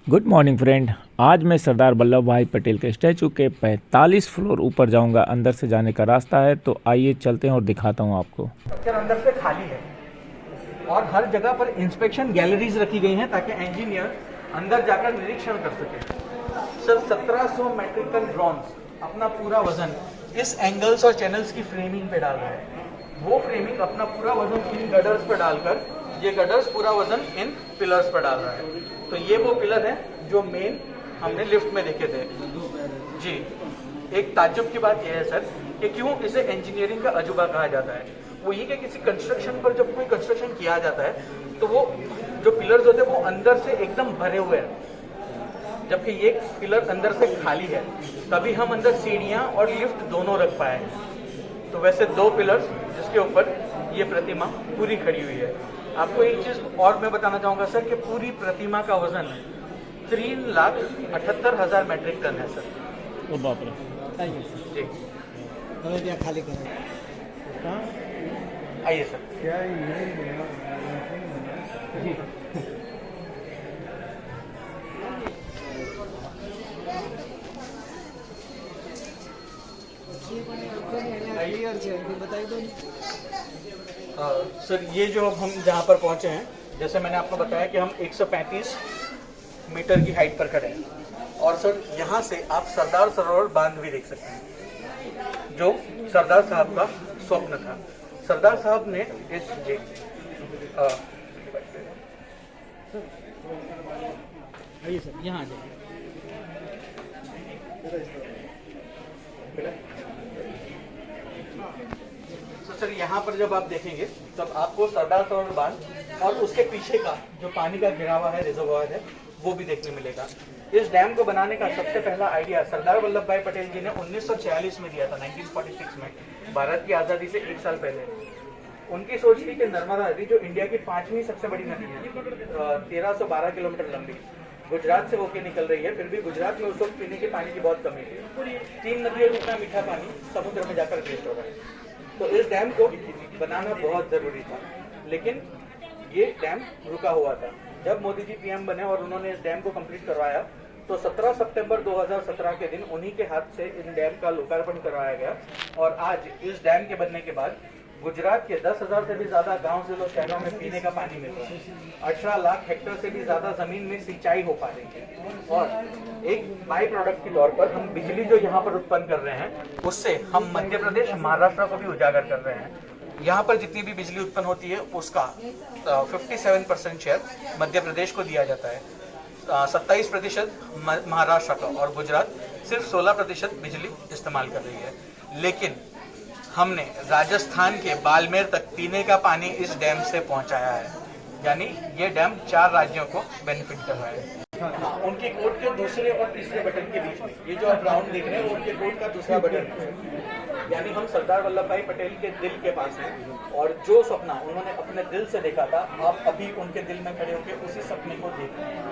Good morning friend. आज मैं सरदार वल्लभ भाई पटेल के स्टैचू के 45 फ्लोर ऊपर जाऊंगा। अंदर से जाने का रास्ता है, तो आइए चलते हैं और दिखाता हूं आपको। स्ट्रक्चर अंदर से खाली है और हर जगह पर इंस्पेक्शन गैलरीज रखी गई हैं ताकि इंजीनियर अंदर जाकर निरीक्षण कर सके। सर 1700 मेट्रिक टन ब्रॉन्ज अपना पूरा वजन इस एंगल्स और चैनल्स की फ्रेमिंग पे डाल रहा है। वो फ्रेमिंग अपना पूरा वजन इन गडर्स पर डालकर ये गडर्स पूरा वजन इन पिलर्स पर डाल रहा है। तो ये वो पिलर हैं जो मेन हमने लिफ्ट में देखे थे जी। एक ताज्जुब की बात यह है सर कि क्यों इसे इंजीनियरिंग का अजूबा कहा जाता है। वो ये कि किसी कंस्ट्रक्शन पर जब कोई कंस्ट्रक्शन किया जाता है तो वो जो पिलर्स होते हैं वो अंदर से एकदम भरे हुए हैं, जबकि ये पिलर अंदर से खाली है, तभी हम अंदर सीढ़ियाँ और लिफ्ट दोनों रख पाए। तो वैसे दो पिलर्स जिसके ऊपर ये प्रतिमा पूरी खड़ी हुई है। आपको एक चीज़ और मैं बताना चाहूँगा सर कि पूरी प्रतिमा का वजन 3,78,000 मेट्रिक टन है सर। ओ बाप रे। जी खाली करें। आइए सर। जी बताइए तो। सर ये जो अब हम जहाँ पर पहुँचे हैं, जैसे मैंने आपको बताया कि हम 135 मीटर की हाइट पर खड़े हैं और सर यहाँ से आप सरदार सरोवर बांध भी देख सकते हैं जो सरदार साहब का स्वप्न था। सरदार साहब ने इस जी आइए सर यहाँ आ जाइए। तो सर यहाँ पर जब आप देखेंगे तब आपको सरदार सरोवर बांध और उसके पीछे का जो पानी का गिरा हुआ है रिजर्वायर है वो भी देखने मिलेगा। इस डैम को बनाने का सबसे पहला आइडिया सरदार वल्लभ भाई पटेल जी ने 1946 में दिया था, 1946 में, भारत की आज़ादी से 1 साल पहले। उनकी सोच थी कि नर्मदा नदी जो इंडिया की 5वीं सबसे बड़ी नदी है, 1312 किलोमीटर लंबी, गुजरात से होके निकल रही है, फिर भी गुजरात में उस वक्त पीने के पानी की बहुत कमी थी। 3 नदियों जितना मीठा पानी समुद्र में जाकर वेस्ट हो रहा है। तो इस डैम को बनाना बहुत ज़रूरी था, लेकिन ये डैम रुका हुआ था। जब मोदी जी पीएम बने और उन्होंने इस डैम को कंप्लीट करवाया तो 17 सितंबर 2017 के दिन उन्हीं के हाथ से इन डैम का लोकार्पण करवाया गया। और आज इस डैम के बनने के बाद गुजरात के 10,000 से भी ज़्यादा गांव जिलों शहरों में पीने का पानी मिल रहा है। 18 लाख हेक्टेयर से भी ज़्यादा ज़मीन में सिंचाई हो पा रही है और एक बाई प्रोडक्ट के तौर पर हम बिजली जो यहाँ पर उत्पन्न कर रहे हैं उससे हम मध्य प्रदेश, महाराष्ट्र को भी उजागर कर रहे हैं। यहाँ पर जितनी भी बिजली उत्पन्न होती है उसका 57% शेयर मध्य प्रदेश को दिया जाता है, 27% महाराष्ट्र का, और गुजरात सिर्फ 16% बिजली इस्तेमाल कर रही है। लेकिन हमने राजस्थान के बाड़मेर तक पीने का पानी इस डैम से पहुंचाया है, यानी ये डैम 4 राज्यों को बेनिफिट कर रहा है। उनके कोर्ट के दूसरे और तीसरे बटन के बीच में ये जो आप राउंड देख रहे हैं वो उनके कोर्ट का दूसरा बटन है, यानी हम सरदार वल्लभ भाई पटेल के दिल के पास हैं और जो सपना उन्होंने अपने दिल से देखा था आप अभी उनके दिल में खड़े होकर उसी सपने को देख रहे हैं।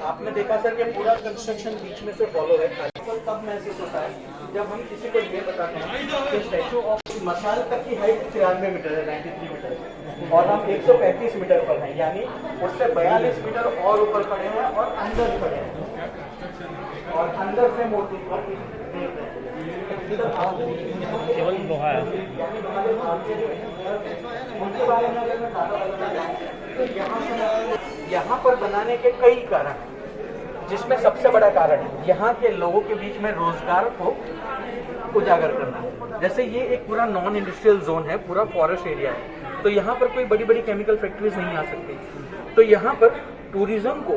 आपने देखा सर कि पूरा कंस्ट्रक्शन बीच में से फॉलो है। तब महसूस होता है जब हम किसी को ये बताते हैं कि स्टैचू ऑफ मसाल तक की हाइट 93 मीटर है, 93 मीटर, और हम 135 मीटर पर हैं, यानी उससे 42 मीटर और ऊपर खड़े हैं और अंदर खड़े हैं और अंदर से मूर्ति को देख रहे हैं। केवल लोहा है। उनके बारे में अगर मैं ज़्यादा बताना चाहूँ तो यहाँ पर बनाने के कई कारण हैं, जिसमें सबसे बड़ा कारण है यहाँ के लोगों के बीच में रोजगार को उजागर करना। जैसे ये एक पूरा नॉन इंडस्ट्रियल जोन है, पूरा फॉरेस्ट एरिया है, तो यहाँ पर कोई बड़ी बड़ी केमिकल फैक्ट्रीज नहीं आ सकती। तो यहाँ पर टूरिज्म को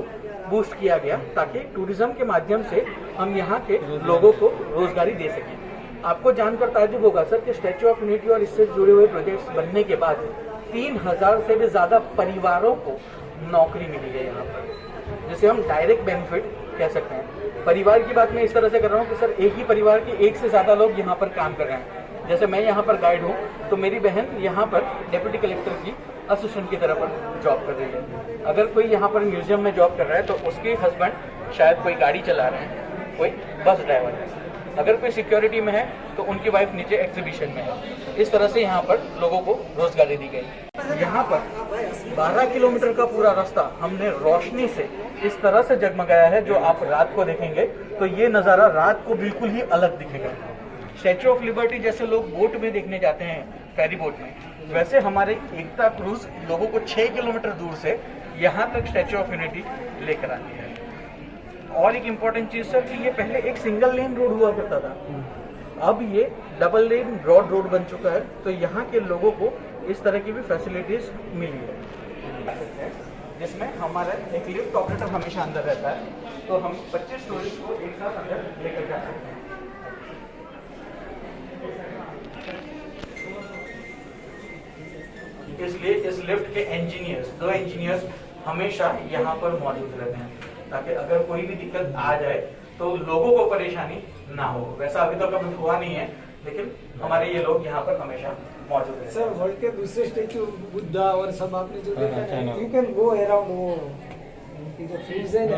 बूस्ट किया गया ताकि टूरिज्म के माध्यम से हम यहाँ के लोगों को रोजगारी दे सकें। आपको जानकर ताज्जुब होगा सर कि स्टैचू ऑफ यूनिटी और इससे जुड़े हुए प्रोजेक्ट्स बनने के बाद 3,000 से भी ज़्यादा परिवारों को नौकरी मिली है यहाँ पर, जिसे हम डायरेक्ट बेनिफिट कह सकते हैं। परिवार की बात मैं इस तरह से कर रहा हूँ कि सर एक ही परिवार के 1 से ज़्यादा लोग यहाँ पर काम कर रहे हैं। जैसे मैं यहाँ पर गाइड हूँ तो मेरी बहन यहाँ पर डिप्टी कलेक्टर की असिस्टेंट की तरह पर जॉब कर रही है। अगर कोई यहाँ पर म्यूजियम में जॉब कर रहा है तो उसके हस्बैंड शायद कोई गाड़ी चला रहे हैं, कोई बस ड्राइवर है। अगर कोई सिक्योरिटी में है तो उनकी वाइफ नीचे एग्जीबिशन में है। इस तरह से यहाँ पर लोगों को रोजगारी दी गई। यहाँ पर 12 किलोमीटर का पूरा रास्ता हमने रोशनी से इस तरह से जगमगाया है, जो आप रात को देखेंगे तो ये नज़ारा रात को बिल्कुल ही अलग दिखेगा। स्टैचू ऑफ लिबर्टी जैसे लोग बोट में देखने जाते हैं, फेरी बोट में, वैसे हमारे एकता क्रूज लोगों को 6 किलोमीटर दूर से यहाँ तक स्टैचू ऑफ यूनिटी लेकर आती है। और एक इम्पॉर्टेंट चीज़ सर कि ये पहले एक सिंगल लेन रोड हुआ करता था, अब ये डबल लेन ब्रॉड रोड बन चुका है, तो यहाँ के लोगों को इस तरह की भी फैसिलिटीज मिली है, जिसमें हमारा एक लिफ्ट ऑपरेटर हमेशा अंदर रहता है, तो हम 25 टूरिस्ट को एक साथ अंदर लेकर जा सकते हैं। इसलिए इस लिफ्ट के इंजीनियर्स, 2 इंजीनियर्स हमेशा यहाँ पर मौजूद रहते हैं, ताकि अगर कोई भी दिक्कत आ जाए तो लोगों को परेशानी ना हो। वैसा अभी तक कभी हुआ नहीं है, लेकिन हमारे ये लोग यहाँ पर हमेशा मौजूद रहते हैं। सर वर्ल्ड के दूसरे स्टेचू बुद्धा और सब आपने जो देखा है, यू कैन गो अराउंड, वो उनकी जो फील्ड्स है ना,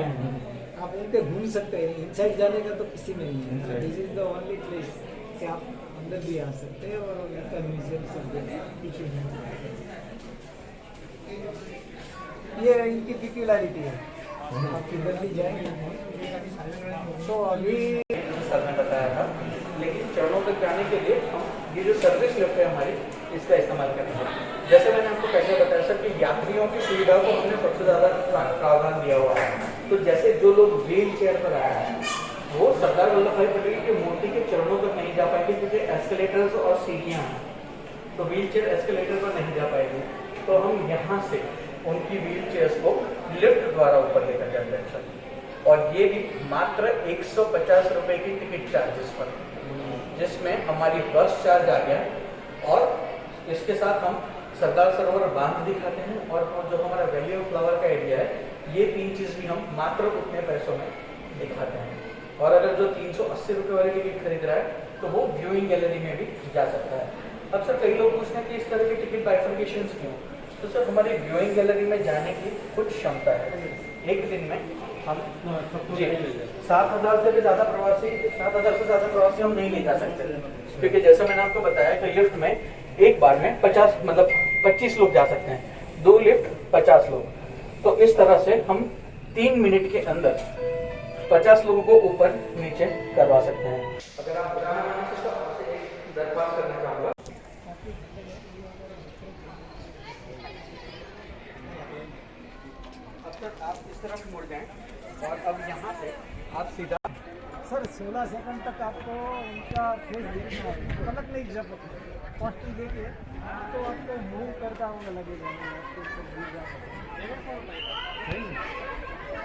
आप उनके घूम सकते हैं। इनसाइड जाने का तो किसी में नहीं है। This is the only place कि आप अंदर भी आ सकते हैं और उनका म्यूजियम सब पीछे है। ये इनकी पॉपुलैरिटी है, आप किधर भी जाएंगे। तो अभी सर ने बताया था, लेकिन चरणों तक जाने के लिए हम ये जो सर्विस लिफ्ट है हमारी, इसका इस्तेमाल करेंगे। जैसे मैंने आपको पहले बताया सर कि यात्रियों की सुविधा को हमने सबसे ज़्यादा प्रावधान दिया हुआ है। तो जैसे जो लोग व्हील चेयर पर आए हैं, वो सरदार वल्लभ भाई पटेल की मूर्ति के चरणों तक नहीं जा पाएंगे, क्योंकि एस्केलेटर्स और सीढ़ियाँ हैं, तो व्हील चेयर एस्केलेटर पर नहीं जा पाएगी। तो हम यहाँ से उनकी व्हील चेयर्स को लिफ्ट द्वारा ऊपर लेकर जाते हैं सर, और ये भी मात्र 150 रुपये की टिकट चार्जेस पर, जिसमें हमारी बस चार्ज आ गया, और इसके साथ हम सरदार सरोवर बांध दिखाते हैं, और जो हमारा वैली ऑफ फ्लावर का एरिया है, ये 3 चीज़ भी हम मात्र उतने पैसों में दिखाते हैं। और अगर जो 380 रुपये वाली टिकट खरीद रहा है तो वो व्यूइंग गैलरी में भी जा सकता है। अब सर कई लोग पूछते हैं कि इस तरह की टिकट बाइफर्केशंस क्यों? तो सर हमारी व्यूइंग गैलरी में जाने की कुछ क्षमता है। एक दिन में हम 7,000 से ज़्यादा प्रवासी हम नहीं ले जा सकते, क्योंकि जैसे मैंने आपको बताया कि लिफ्ट में एक बार में 25 लोग जा सकते हैं, 2 लिफ्ट 50 लोग। तो इस तरह से हम 3 मिनट के अंदर 50 लोगों को ऊपर नीचे करवा सकते हैं। अगर आप बताना चाहें तो आपसे एक दरख्वास्त करना चाहूँगा। अब तक आप इस तरफ मुड़ जाएं, और अब यहाँ से आप सीधा सर 16 सेकंड तक आपको उनका फेस देखना है, पलक नहीं झपक, पोस्टर देके तो आपको मूव करता हुआ लगेगा, आपको ऊपर गिर जाएगा।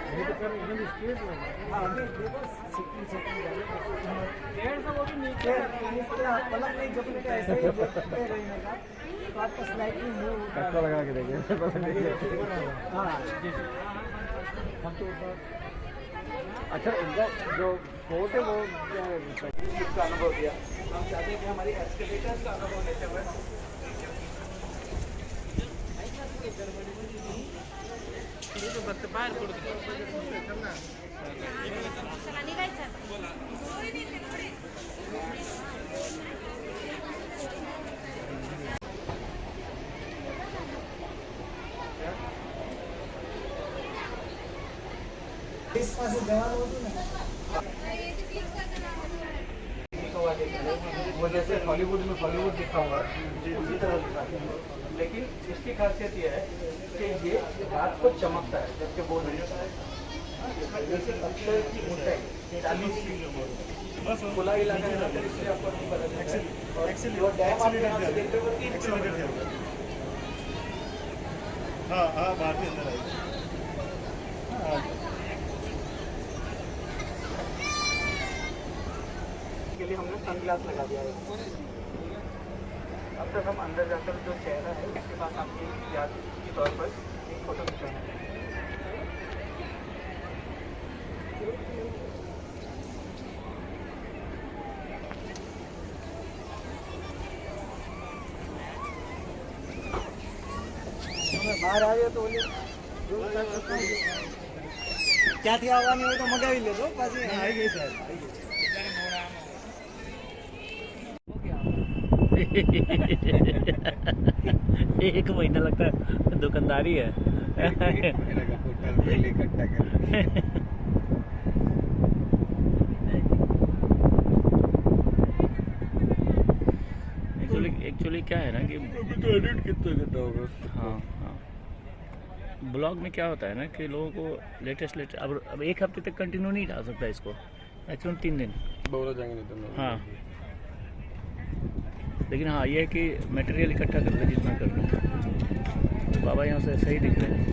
नहीं तो सर एकदम स्ट्रेट होगा। हाँ अभी देखो 16 सेकंड डेढ़ सौ, वो भी नीचे पलक नहीं झपकने का, ऐसे ही देखते रहने का, तो आपका स्लाइटली मूव होता है। लगा के देखिए। हाँ हम तो अच्छा, इनका जो कोट है वो का अनुभव दिया। हम चाहते हैं कि हमारी एस्केलेटर्स का अनुभव लेते हुए इस पास से जवान होती ना, वो जैसे हॉलीवुड में हॉलीवुड दिखा हुआ उसी तरह दिखाते हैं, लेकिन इसकी खासियत यह है कि ये रात को चमकता है, जबकि वो नहीं होता है। जैसे अक्षर की ऊंचाई 40 फीट, खुला इलाका है, इसलिए आपको नहीं पता चलता है। और जो डैम आप यहाँ से देखते हो 3 किलोमीटर हाँ बाहर के अंदर आएगी। के लिए हमने सनग्लास लगा दिया है। अब तक हम अंदर जाकर जो चेहरा है उसके पास आपकी याद के तौर पर एक फोटो खिंचवाएंगे। બહાર આવ્યો તો ઓલી ક્યાંથી આવવાની હોય તો મગાવી લેજો, પાછી આવી ગઈ સાહેબ, આવી ગઈ. 1 महीना लगता है, दुकानदारी है। एक्चुअली क्या है ना कि कितना घंटा होगा? हाँ हाँ, ब्लॉग में क्या होता है ना कि लोगों को लेटेस्ट अब 1 हफ्ते तक कंटिन्यू नहीं डाल सकता इसको, मैक्सिमम 3 दिन। बोला जाएंगे नहीं तो हाँ, लेकिन हाँ ये है कि मटेरियल इकट्ठा कर ले जितना करना है। तो बाबा यहाँ से सही दिख रहे हैं।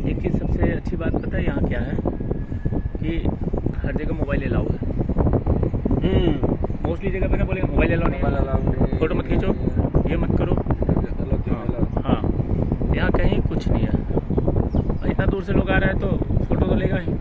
एक चीज़ सबसे अच्छी बात पता है यहाँ क्या है कि हर जगह मोबाइल अलाउ है। मोस्टली जगह पे ना बोले मोबाइल अलाउ नहीं, फोटो मत खींचो, ये मत करो। हाँ हाँ, यहाँ कहीं कुछ नहीं है। इतना दूर से लोग आ रहा है तो फोटो तो लेगा ही।